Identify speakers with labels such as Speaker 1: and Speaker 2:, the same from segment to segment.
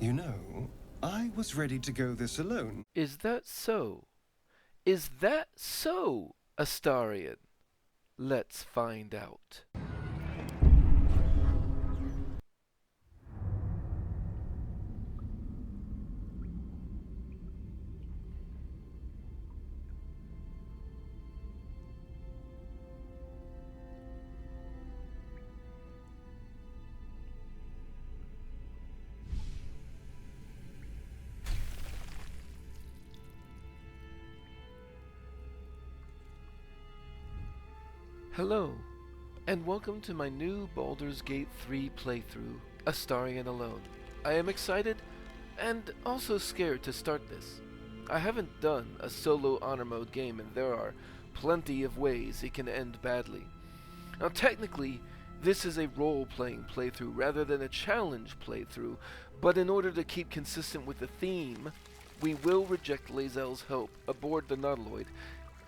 Speaker 1: You know, I was ready to go this alone.
Speaker 2: Is that so? Is that so, Astarion? Let's find out. Hello, and welcome to my new Baldur's Gate 3 playthrough, Astarion Alone. I am excited and also scared to start this. I haven't done a solo honor mode game, and there are plenty of ways it can end badly. Now technically, this is a role-playing playthrough rather than a challenge playthrough, but in order to keep consistent with the theme, we will reject Lae'zel's help aboard the Nautiloid,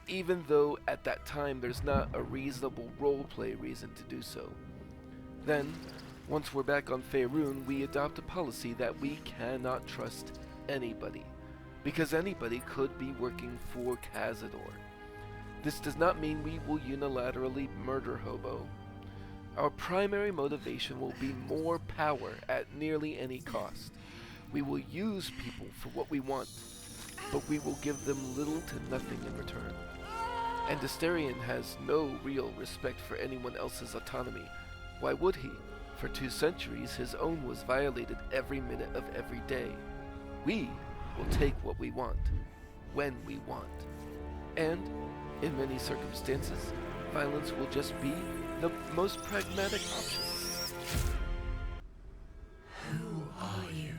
Speaker 2: even though at that time there's not a reasonable roleplay reason to do so. Then, once we're back on Faerun, we adopt a policy that we cannot trust anybody, because anybody could be working for Cazador. This does not mean we will unilaterally murder Hobo. Our primary motivation will be more power at nearly any cost. We will use people for what we want, but we will give them little to nothing in return. And Astarion has no real respect for anyone else's autonomy. Why would he? For 2 centuries, his own was violated every minute of every day. We will take what we want, when we want. And, in many circumstances, violence will just be the most pragmatic option.
Speaker 3: Who are you?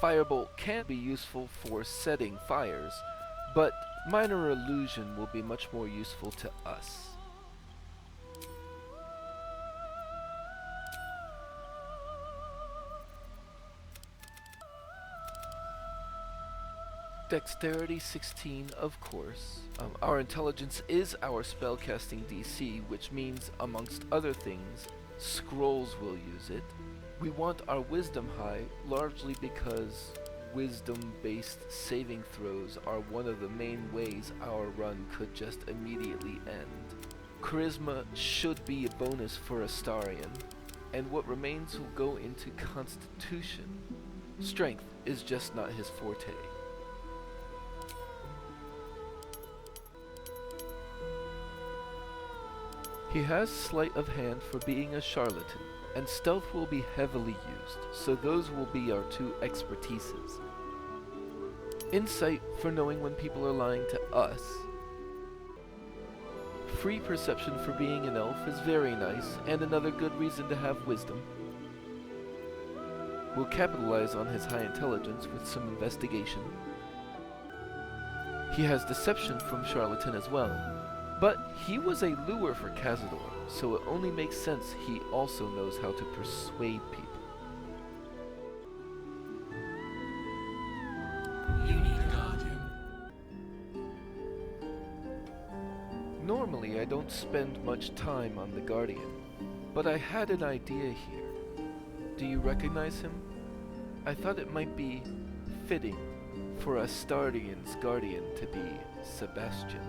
Speaker 2: Firebolt can be useful for setting fires, but minor illusion will be much more useful to us. Dexterity 16, of course. Our intelligence is our spellcasting DC, which means, amongst other things, scrolls will use it. We want our wisdom high, largely because wisdom-based saving throws are one of the main ways our run could just immediately end. Charisma should be a bonus for Astarion, and what remains will go into Constitution. Strength is just not his forte. He has sleight of hand for being a charlatan, and stealth will be heavily used, so those will be our 2 expertises. Insight for knowing when people are lying to us. Free perception for being an elf is very nice, and another good reason to have wisdom. We'll capitalize on his high intelligence with some investigation. He has deception from charlatan as well, but he was a lure for Cazador, so it only makes sense he also knows how to persuade people.
Speaker 3: You need a guardian.
Speaker 2: Normally I don't spend much time on the Guardian, but I had an idea here. Do you recognize him? I thought it might be fitting for Astarion's Guardian to be Sebastian.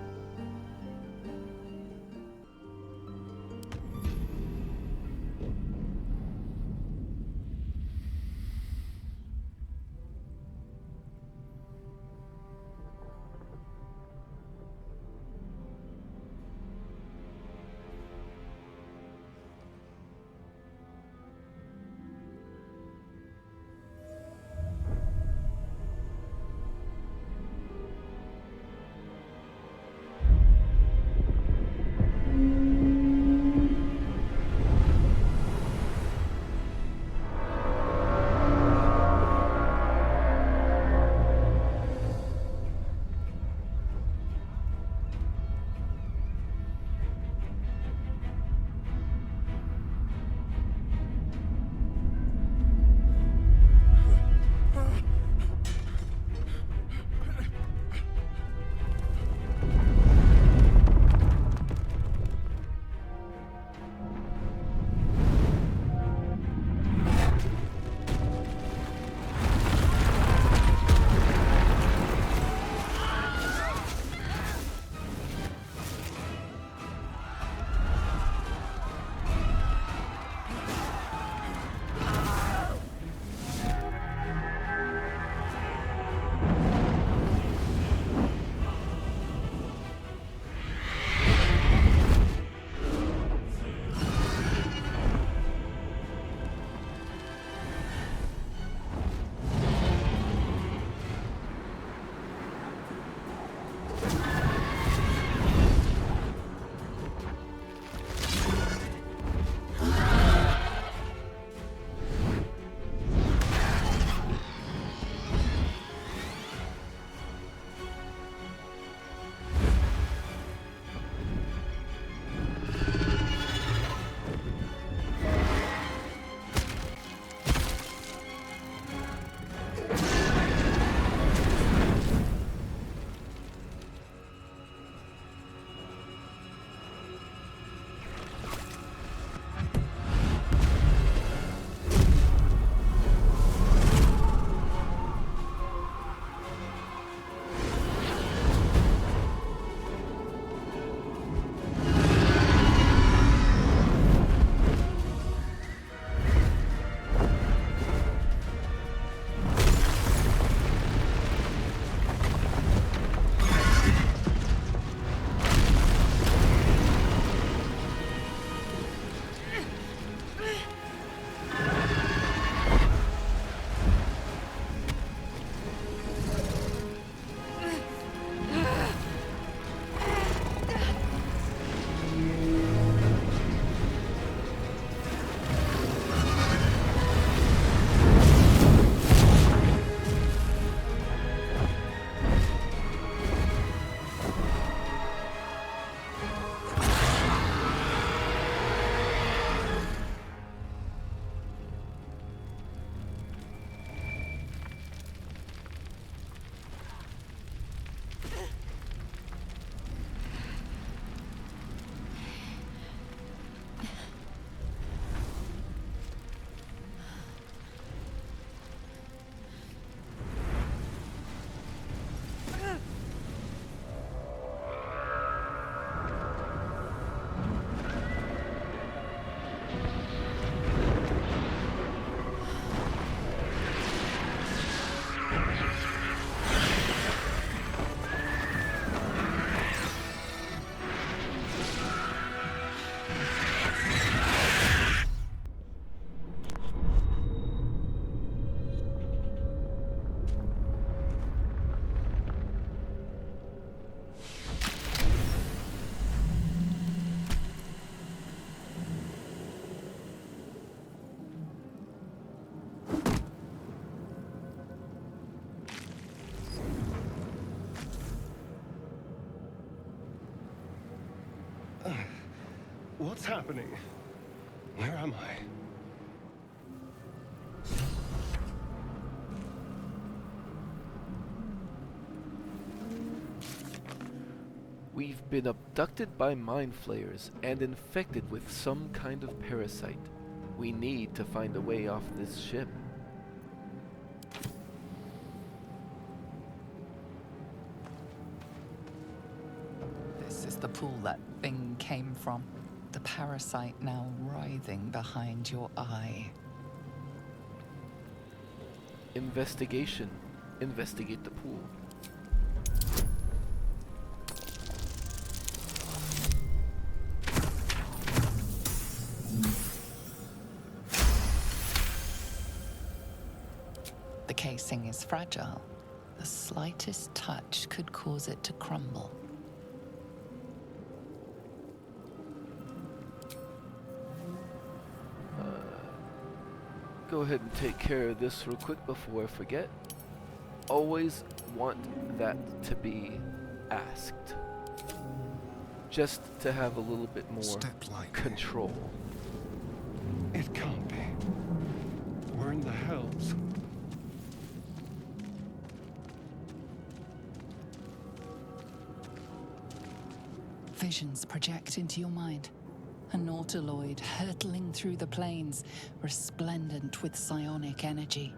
Speaker 1: What's happening? Where am I?
Speaker 2: We've been abducted by mind flayers and infected with some kind of parasite. We need to find a way off this ship.
Speaker 4: This is the pool that thing came from. The parasite now writhing behind your eye.
Speaker 2: Investigation. Investigate the pool.
Speaker 4: The casing is fragile. The slightest touch could cause it to crumble.
Speaker 2: Go ahead and take care of this real quick before I forget. Always want that to be asked. Just to have a little bit more
Speaker 1: Step lightly.
Speaker 2: control.
Speaker 1: It can't be. We're in the Helms.
Speaker 4: Visions project into your mind. A Nautiloid hurtling through the plains, resplendent with psionic energy.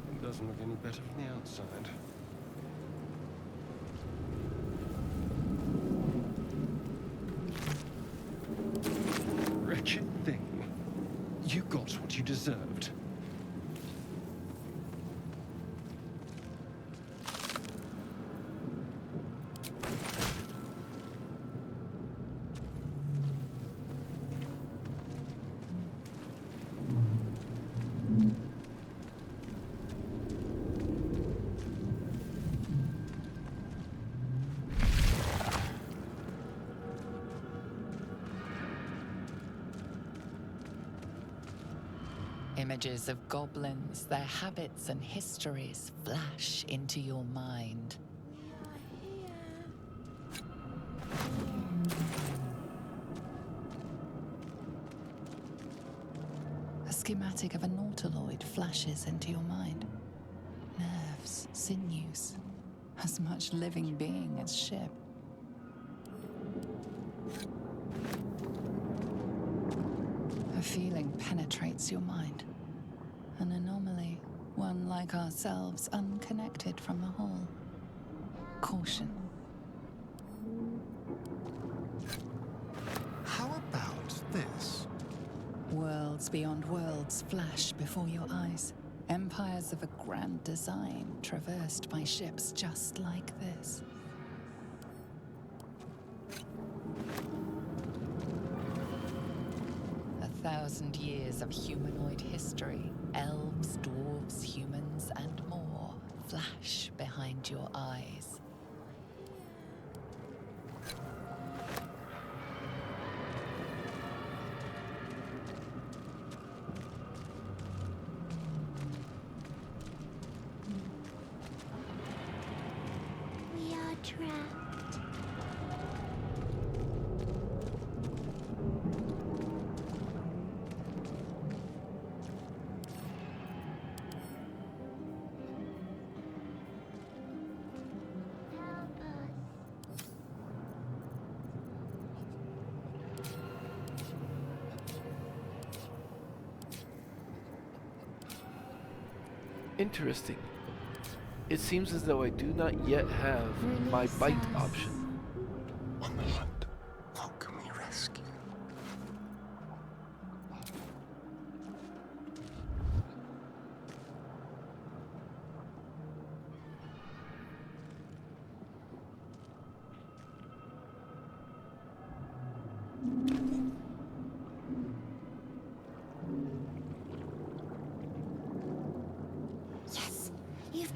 Speaker 1: It doesn't look any better from the outside. Wretched thing. You got what you deserved.
Speaker 4: Images of goblins, their habits and histories flash into your mind. A schematic of a Nautiloid flashes into your mind. Nerves, sinews, as much living being as ship. A feeling penetrates your mind. An anomaly, one like ourselves, unconnected from the whole. Caution.
Speaker 1: How about this?
Speaker 4: Worlds beyond worlds flash before your eyes. Empires of a grand design traversed by ships just like this. A 1,000 years of humanoid history, elves, dwarves, humans, and more flash behind your eyes.
Speaker 5: We are trapped. Help us.
Speaker 2: Interesting. It seems as though I do not yet have my bite option.
Speaker 1: On the hunt. What can we rescue?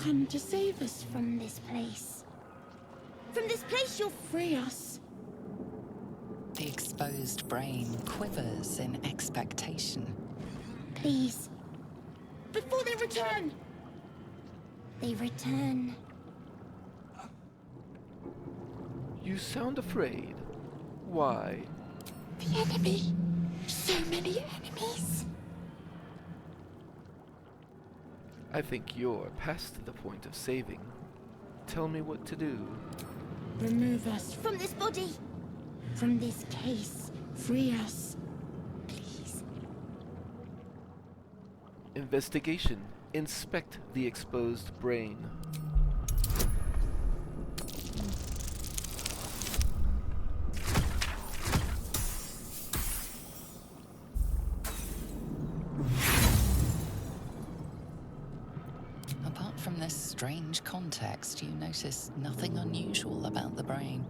Speaker 6: come to save us from this place. From this place you'll free us.
Speaker 4: The exposed brain quivers in expectation.
Speaker 6: Please. Before they return. They return.
Speaker 2: You sound afraid. Why?
Speaker 6: The enemy. So many enemies.
Speaker 2: I think you're past the point of saving. Tell me what to do.
Speaker 6: Remove us from this body. From this case. Free us. Please.
Speaker 2: Investigation. Inspect the exposed brain.
Speaker 4: Apart from this strange context, you notice nothing unusual about the brain.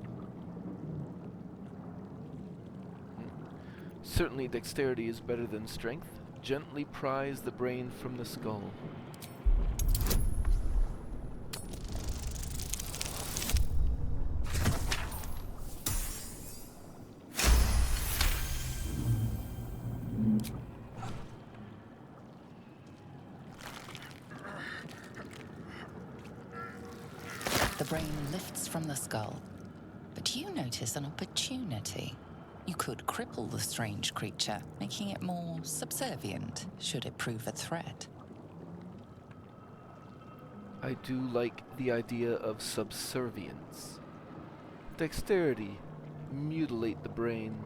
Speaker 2: Certainly dexterity is better than strength. Gently prise the brain from the skull.
Speaker 4: The brain lifts from the skull, but you notice an opportunity. You could cripple the strange creature, making it more subservient, should it prove a threat.
Speaker 2: I do like the idea of subservience. Dexterity. Mutilate the brain.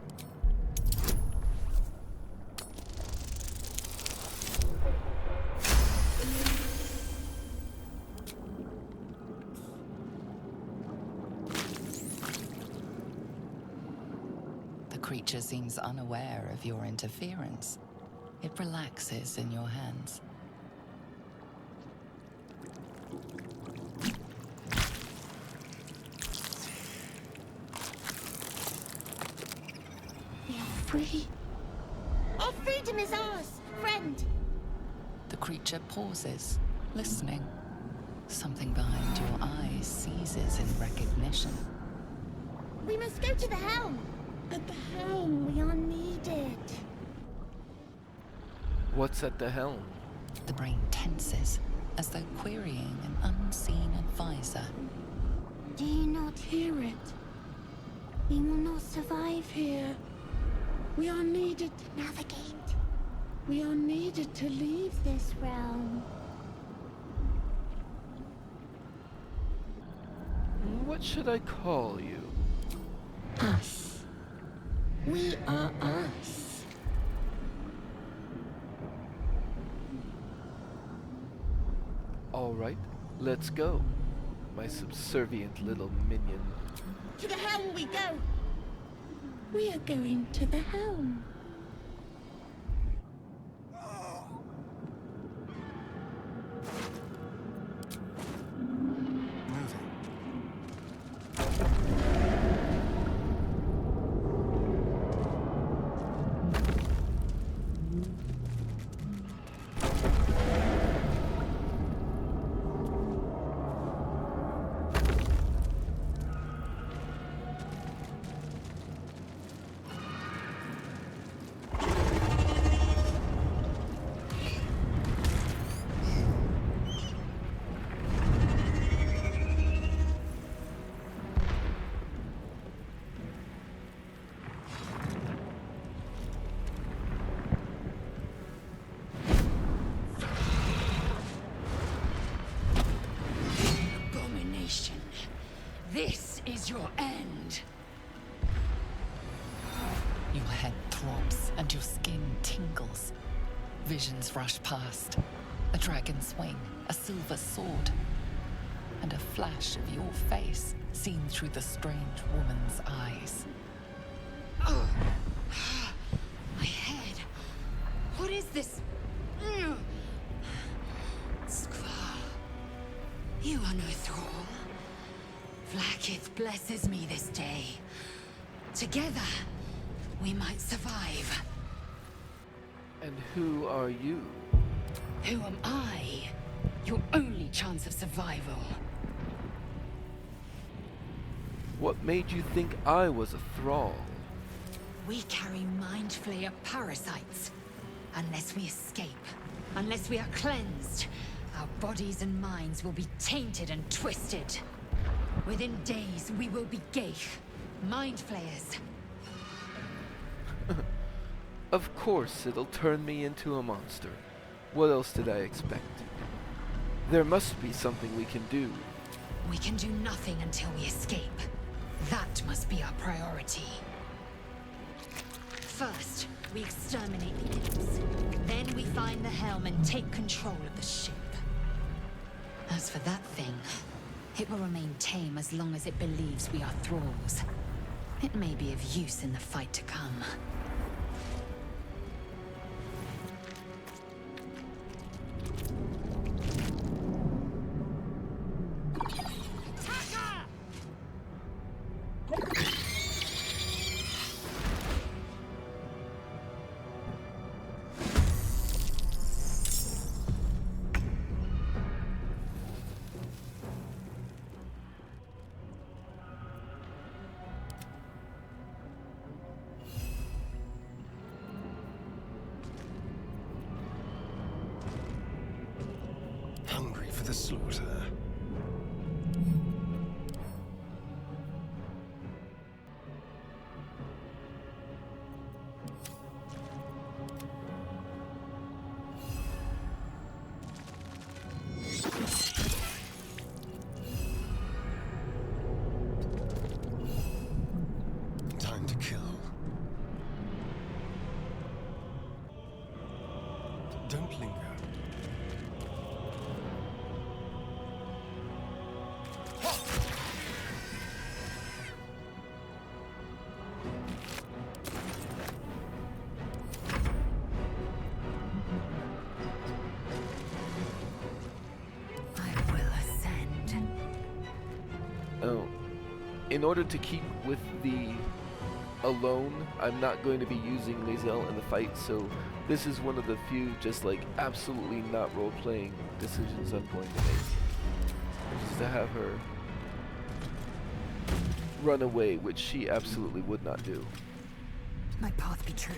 Speaker 4: The creature seems unaware of your interference. It relaxes in your hands.
Speaker 6: We are free. Our freedom is ours, friend.
Speaker 4: The creature pauses, listening. Something behind your eyes seizes in recognition.
Speaker 6: We must go to the helm. At the helm, we are needed.
Speaker 2: What's at the helm?
Speaker 4: The brain tenses, as though querying an unseen advisor.
Speaker 6: Do you not hear it? We will not survive here. We are needed to navigate. We are needed to leave this realm.
Speaker 2: What should I call you?
Speaker 6: Us. We are us.
Speaker 2: All right, let's go, my subservient little minion.
Speaker 6: To the helm we go. We are going to the helm.
Speaker 7: This is your end.
Speaker 4: Your head throbs and your skin tingles. Visions rush past. A dragon's wing, a silver sword, and a flash of your face seen through the strange woman's eyes.
Speaker 7: Oh. My head. What is this? Squall. You are no thrall. Vlaakith blesses me this day. Together, we might survive.
Speaker 2: And who are you?
Speaker 7: Who am I? Your only chance of survival.
Speaker 2: What made you think I was a thrall?
Speaker 7: We carry mind flayer parasites. Unless we escape, unless we are cleansed, our bodies and minds will be tainted and twisted. Within days, we will be Gaeth, mind flayers.
Speaker 2: Of course it'll turn me into a monster. What else did I expect? There must be something we can do.
Speaker 7: We can do nothing until we escape. That must be our priority. First, we exterminate the imps. Then we find the Helm and take control of the ship. As for that thing, it will remain tame as long as it believes we are thralls. It may be of use in the fight to come.
Speaker 1: Hungry for the slaughter. Time to kill. Don't linger.
Speaker 7: I will ascend.
Speaker 2: Oh, in order to keep with the alone, I'm not going to be using Lae'zel in the fight, so this is one of the few just like absolutely not role-playing decisions I'm going to make. Which is to have her run away, which she absolutely would not do.
Speaker 7: My path be true.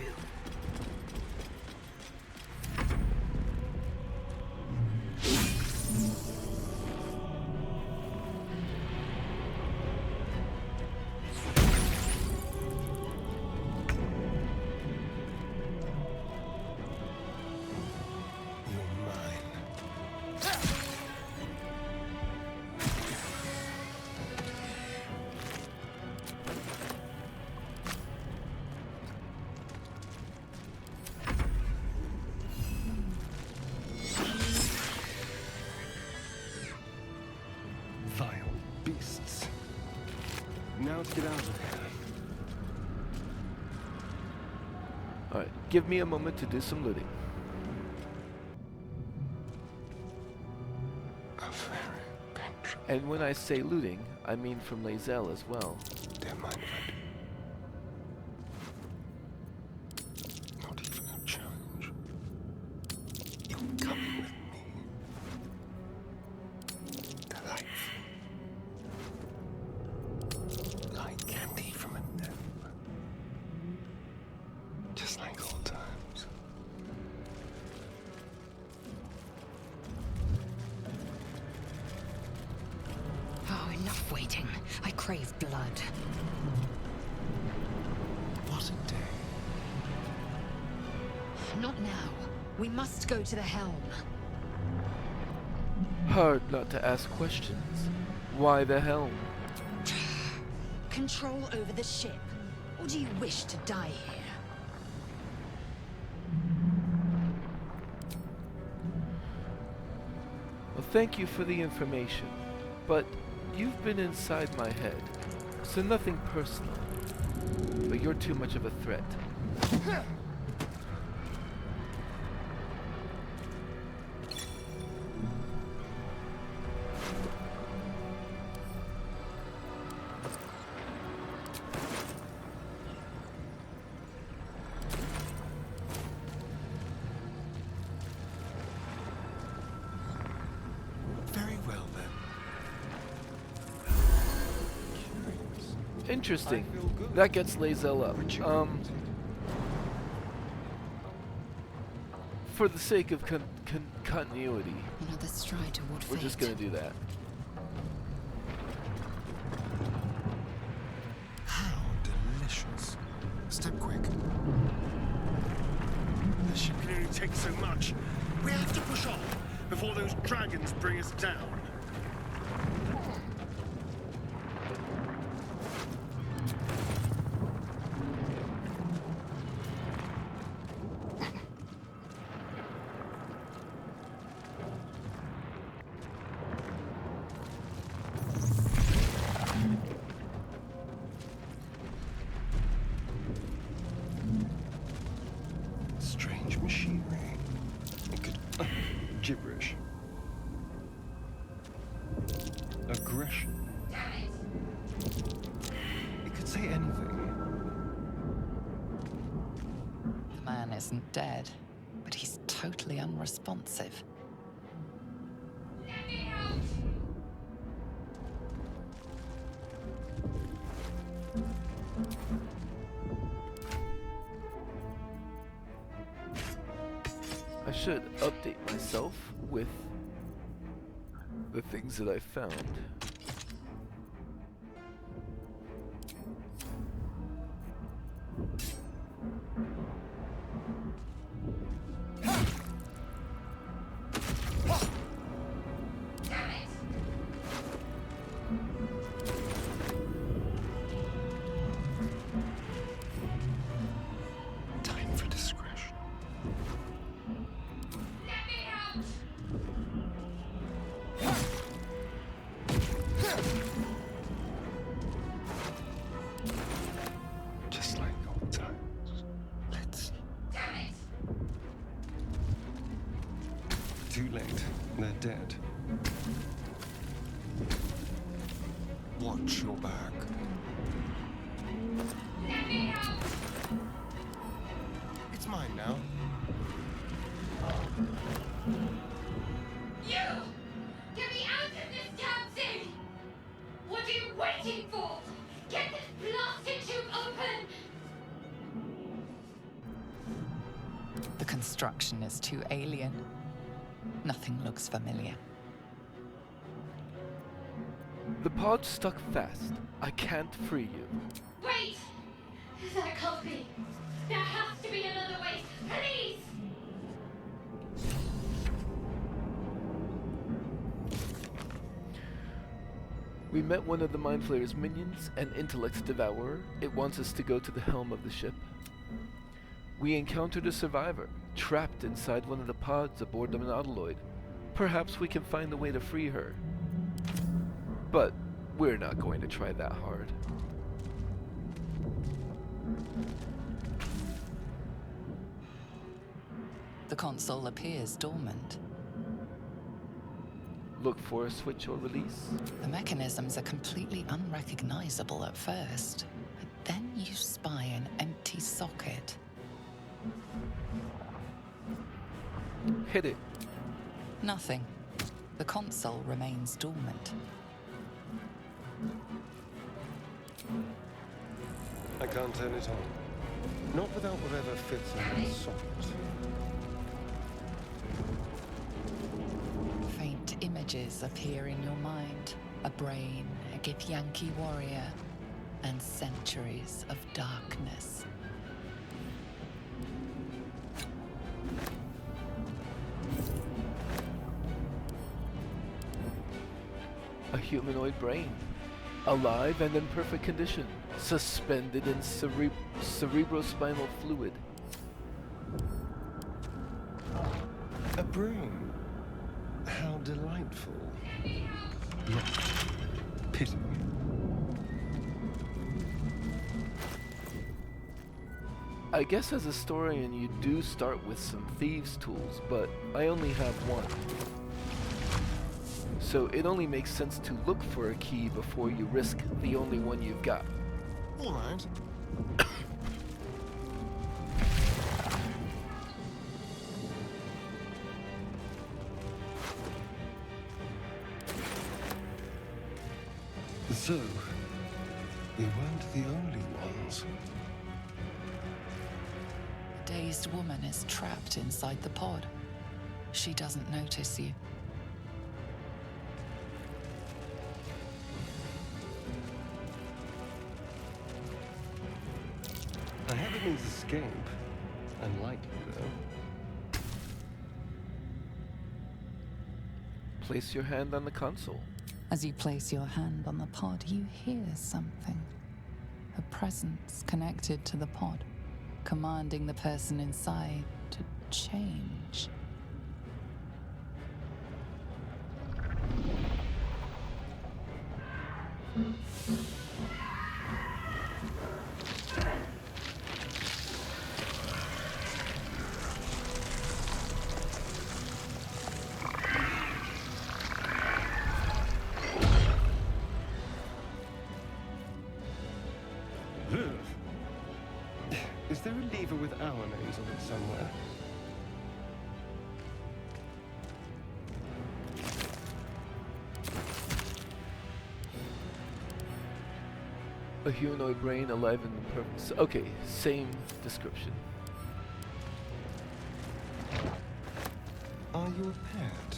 Speaker 1: You're mine. Vile beasts. Now to get out of here.
Speaker 2: Alright, give me a moment to do some looting.
Speaker 1: A very patron.
Speaker 2: And when I say looting, I mean from Lae'zel as well.
Speaker 1: Don't mind if I do. Not even a challenge. You're coming with me. Delightful. Like candy from a gnome. Just like old times.
Speaker 7: Oh, enough waiting. I crave blood.
Speaker 1: What a day.
Speaker 7: Not now. We must go to the Helm.
Speaker 2: Hard not to ask questions. Why the Helm?
Speaker 7: Control over the ship. Or do you wish to die here?
Speaker 2: Well, thank you for the information, but you've been inside my head, so nothing personal. But you're too much of a threat. Interesting.
Speaker 1: I feel good.
Speaker 2: That gets Lae'zel up.
Speaker 1: Rejuvenated.
Speaker 2: For the sake of continuity,
Speaker 4: Another stride toward
Speaker 2: we're
Speaker 4: fate.
Speaker 2: just gonna do that.
Speaker 1: How delicious. Step quick.
Speaker 8: The ship can only take so much. We have to push on before those dragons bring us down.
Speaker 1: Strange machinery. It could... gibberish. Aggression. It could say anything.
Speaker 4: The man isn't dead, but he's totally unresponsive.
Speaker 2: I should update myself with the things that I found.
Speaker 1: Time for discretion. Just like old times. Let's... Too late. They're dead. Watch your back. It's mine now.
Speaker 9: You! Get me out of this damn thing! What are you waiting for? Get this blasted tube open!
Speaker 4: The construction is too alien. Nothing looks familiar.
Speaker 2: The pod's stuck fast. I can't free you.
Speaker 9: Wait! That can't be. There has to be another way. Please!
Speaker 2: We met one of the Mind Flayer's minions, an intellect devourer. It wants us to go to the helm of the ship. We encountered a survivor, trapped inside one of the pods aboard the Nautiloid. Perhaps we can find a way to free her. But we're not going to try that hard.
Speaker 4: The console appears dormant.
Speaker 2: Look for a switch or release.
Speaker 4: The mechanisms are completely unrecognizable at first, but then you spy an empty socket.
Speaker 2: Hit it.
Speaker 4: Nothing. The console remains dormant.
Speaker 1: I can't turn it on. Not without whatever fits in the socket.
Speaker 4: Faint images appear in your mind. A brain, a Githyanki warrior, and centuries of darkness.
Speaker 2: A humanoid brain. Alive and in perfect condition. Suspended in cerebrospinal fluid.
Speaker 1: A brain. How delightful. Yet pity.
Speaker 2: I guess as a Astarion you do start with some thieves' tools, but I only have one. So it only makes sense to look for a key before you risk the only one you've got.
Speaker 1: All right. So, We weren't the only ones.
Speaker 4: The dazed woman is trapped inside the pod. She doesn't notice you.
Speaker 1: I have a means escape. Unlikely, though.
Speaker 2: Place your hand on the console.
Speaker 4: As you place your hand on the pod, you hear something. A presence connected to the pod, commanding the person inside to change.
Speaker 1: Is there a lever with our names on it somewhere?
Speaker 2: A humanoid brain alive in the purpose. Okay, same description.
Speaker 1: Are you a pet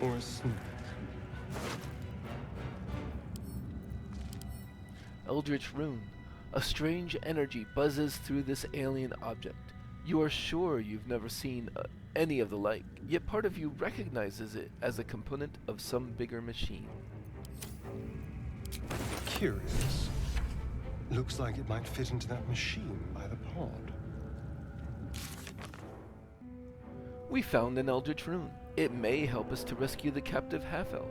Speaker 1: or a snack?
Speaker 2: Eldritch Rune. A strange energy buzzes through this alien object. You are sure you've never seen any of the like, yet part of you recognizes it as a component of some bigger machine.
Speaker 1: Curious. Looks like it might fit into that machine by the pod.
Speaker 2: We found an Eldritch Rune. It may help us to rescue the captive half-elf.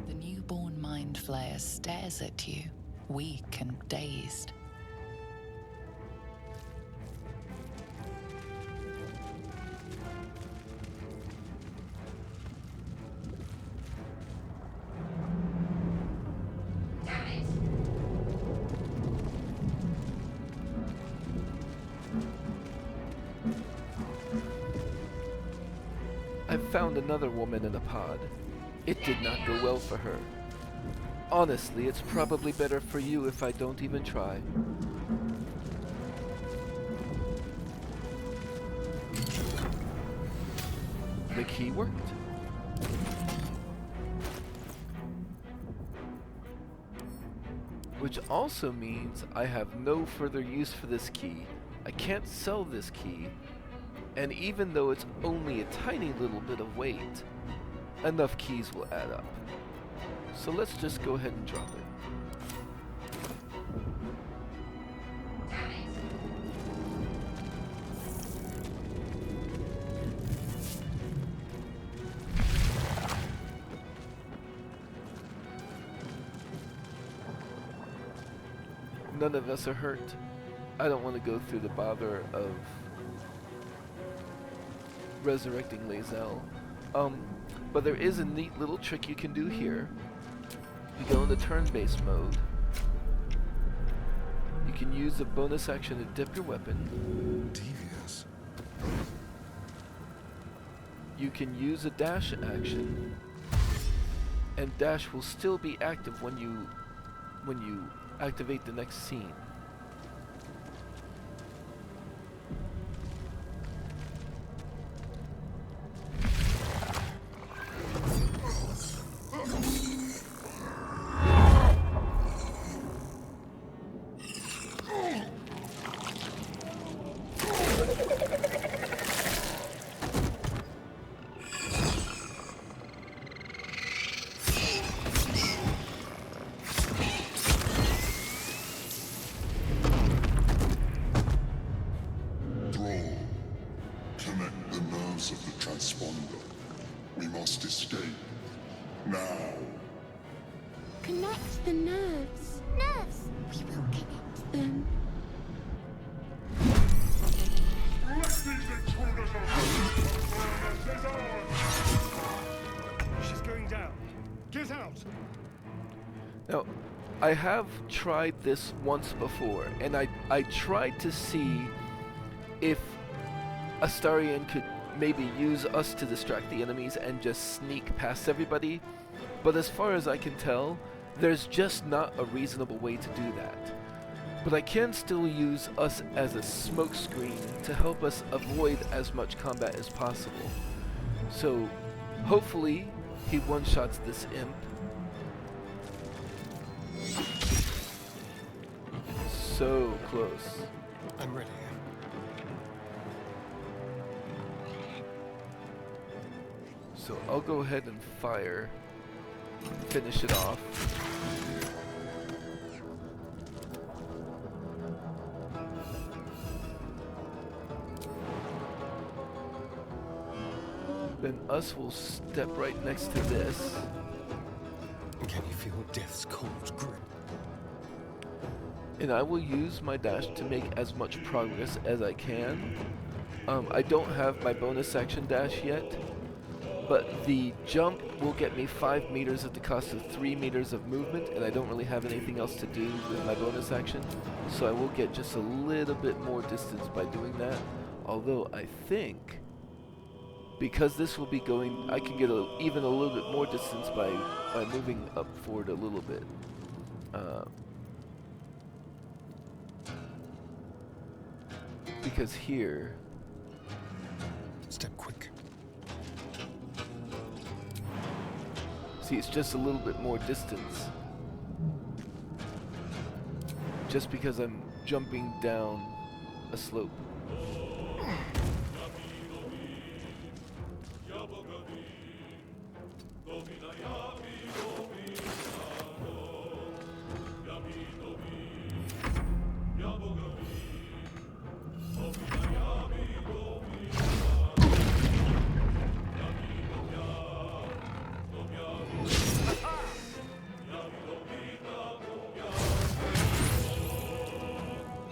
Speaker 4: The newborn mind flayer stares at you, weak and dazed.
Speaker 2: I've found another woman in a pod. It did not go well for her. Honestly, it's probably better for you if I don't even try. The key worked. Which also means I have no further use for this key. I can't sell this key. And even though it's only a tiny little bit of weight, enough keys will add up. So let's just go ahead and drop it. None of us are hurt. I don't want to go through the bother of resurrecting Lae'zel. But there is a neat little trick you can do here. You go into turn-based mode. You can use a bonus action to dip your weapon.
Speaker 3: Devious.
Speaker 2: You can use a dash action, and dash will still be active when you activate the next scene.
Speaker 10: Connect the nerves of the transponder. We must escape. Now.
Speaker 6: Connect the nerves.
Speaker 5: Nerves! We will connect
Speaker 6: Them.
Speaker 8: She's going down. Get out!
Speaker 2: Now, I have tried this once before, and I tried to see if Astarion could maybe use us to distract the enemies and just sneak past everybody, but as far as I can tell, there's just not a reasonable way to do that. But I can still use us as a smokescreen to help us avoid as much combat as possible. So, hopefully, he one-shots this imp. So close.
Speaker 1: I'm ready.
Speaker 2: So I'll go ahead and fire. Finish it off. Then us will step right next to this.
Speaker 1: Can you feel death's cold grip?
Speaker 2: And I will use my dash to make as much progress as I can. I don't have my bonus action dash yet, but the jump will get me 5 meters at the cost of 3 meters of movement, and I don't really have anything else to do with my bonus action, so I will get just a little bit more distance by doing that. Although I think, because this will be going, I can get even a little bit more distance by moving up forward a little bit. Because here,
Speaker 1: Step quick.
Speaker 2: see, it's just a little bit more distance. Just because I'm jumping down a slope.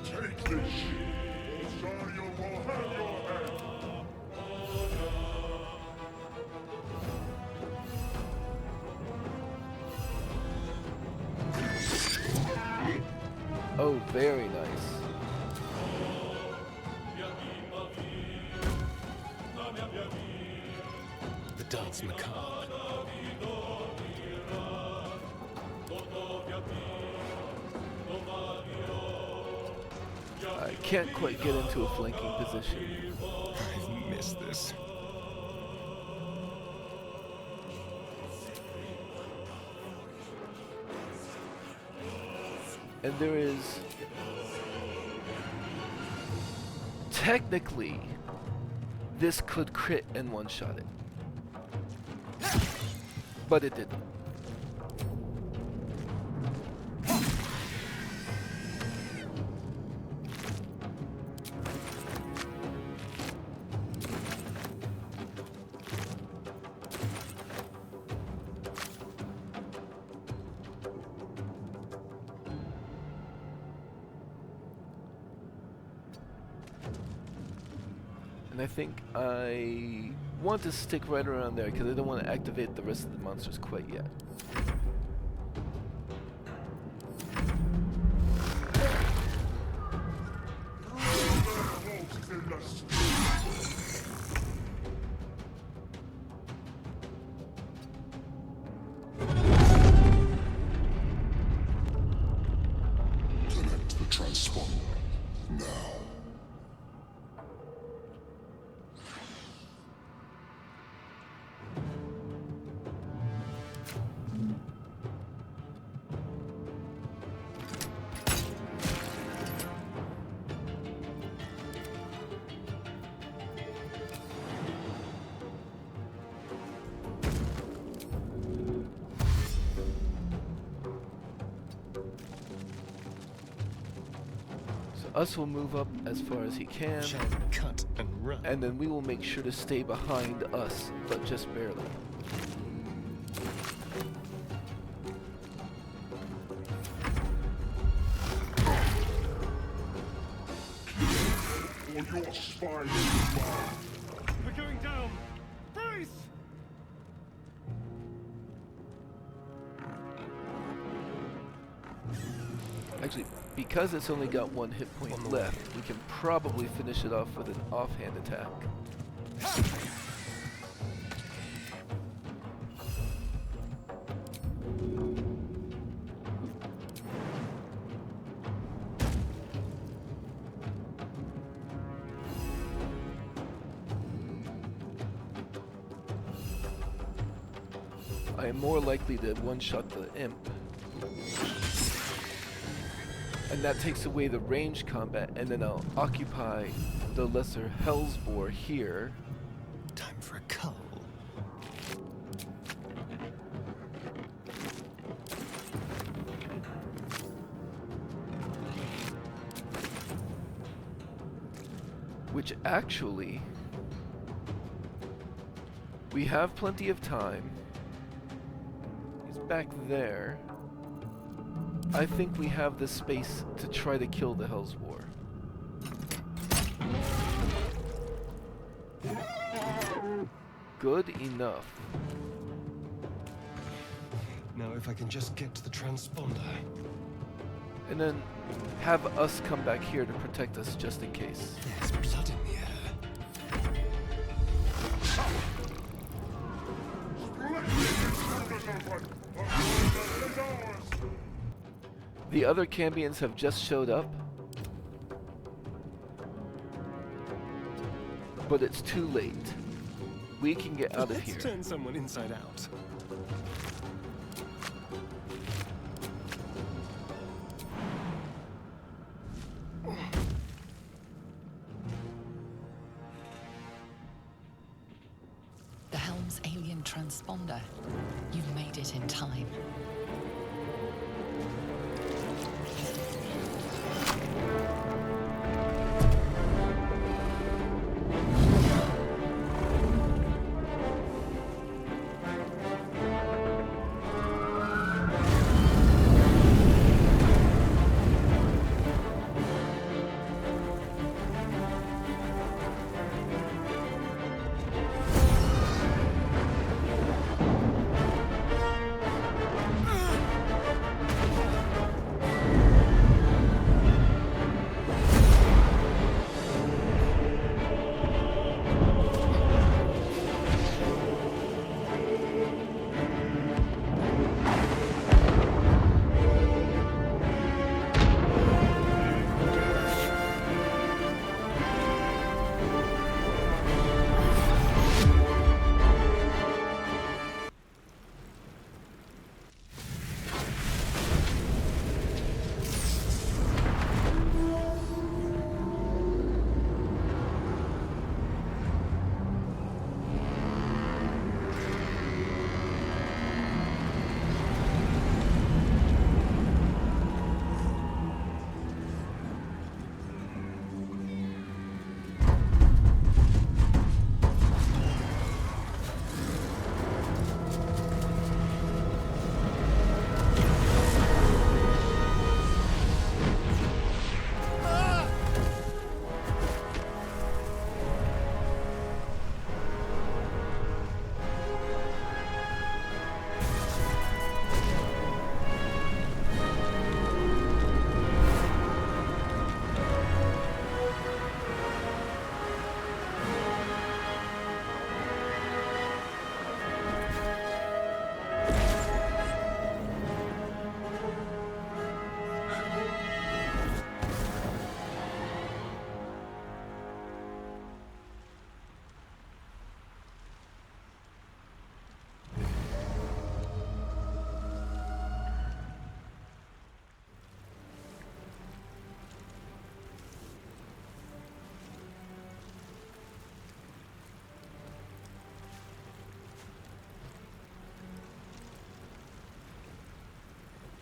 Speaker 10: Take this shit, or Astarion will have your head!
Speaker 2: Oh, very nice.
Speaker 1: The dance macabre.
Speaker 2: I can't quite get into a flanking position.
Speaker 1: I've missed this.
Speaker 2: And there is... Technically, this could crit and one-shot it. But it didn't. And I think I want to stick right around there because I don't want to activate the rest of the monsters quite yet.
Speaker 10: Connect the transponder now.
Speaker 2: Us will move up as far as he can,
Speaker 1: Shall we cut and run?
Speaker 2: and then we will make sure to stay behind us, but just barely.
Speaker 10: Or your spine.
Speaker 8: We're going down! Brace!
Speaker 2: Actually, Because it's only got 1 hit point left, we can probably finish it off with an offhand attack. I am more likely to one-shot the imp. And that takes away the range combat, and then I'll occupy the lesser Hellsboar here.
Speaker 1: Time for a cull.
Speaker 2: Which actually, we have plenty of time. He's back there. I think we have the space to try to kill the Hellsboar. Good enough.
Speaker 1: Now if I can just get to the transponder.
Speaker 2: And then have us come back here to protect us just in case.
Speaker 1: There's blood in the air.
Speaker 2: The other Cambions have just showed up. But it's too late. We can get out of here.
Speaker 1: Let's turn someone inside out.
Speaker 4: The Helm's alien transponder. You've made it in time.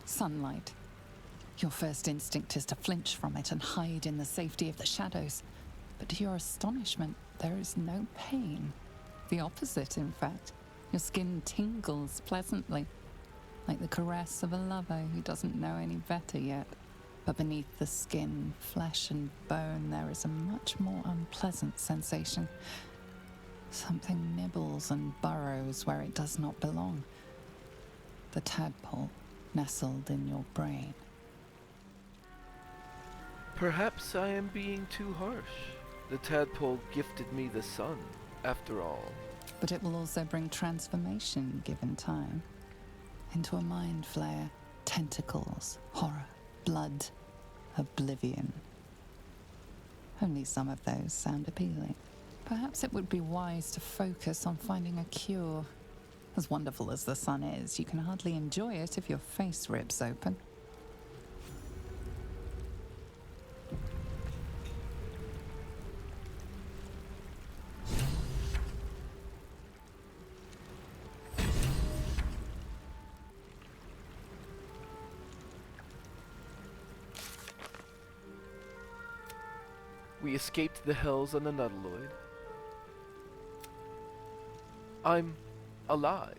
Speaker 4: Sunlight. Your first instinct is to flinch from it and hide in the safety of the shadows. But to your astonishment, there is no pain. The opposite, in fact. Your skin tingles pleasantly, like the caress of a lover who doesn't know any better yet. But beneath the skin, flesh and bone, there is a much more unpleasant sensation. Something nibbles and burrows where it does not belong. The tadpole nestled in your brain.
Speaker 2: Perhaps I am being too harsh. The tadpole gifted me the sun, after all.
Speaker 4: But it will also bring transformation given time. Into a mind flayer, tentacles, horror, blood, oblivion. Only some of those sound appealing. Perhaps it would be wise to focus on finding a cure. As wonderful as the sun is, you can hardly enjoy it if your face rips open.
Speaker 2: We escaped the hells on the Nautiloid. I'm alive.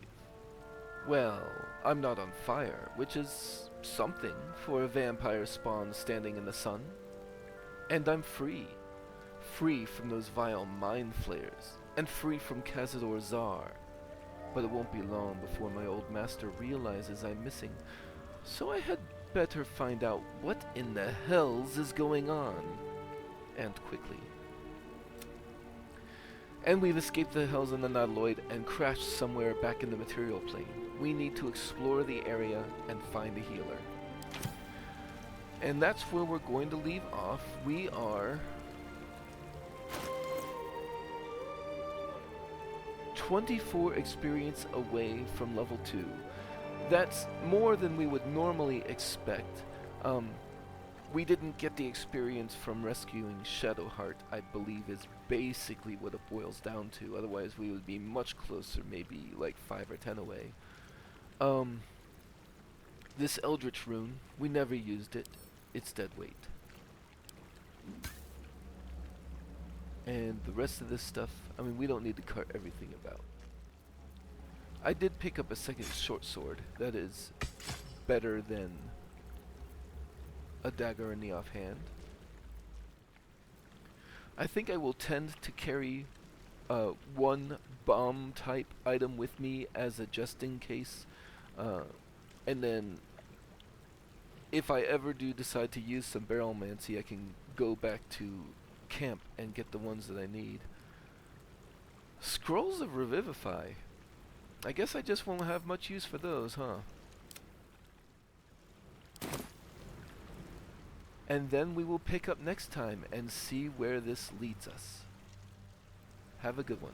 Speaker 2: Well, I'm not on fire, which is something for a vampire spawn standing in the sun. And I'm free. Free from those vile mind flayers, and free from Cazador Zar. But it won't be long before my old master realizes I'm missing, so I had better find out what in the hells is going on. And quickly. And we've escaped the hells on the Nautiloid and crashed somewhere back in the material plane. We need to explore the area and find a healer. And that's where we're going to leave off. We are 24 experience away from level 2. That's more than we would normally expect. We didn't get the experience from rescuing Shadowheart, I believe is basically what it boils down to. Otherwise we would be much closer, maybe like 5 or 10 away. This Eldritch rune, we never used it. It's dead weight. And the rest of this stuff, I mean, we don't need to cut everything about. I did pick up a second short sword. That is better than a dagger in the offhand. I think I will tend to carry one bomb type item with me as a just in case, and then if I ever do decide to use some barrelmancy, I can go back to camp and get the ones that I need. Scrolls of Revivify. I guess I just won't have much use for those, huh? And then we will pick up next time and see where this leads us. Have a good one.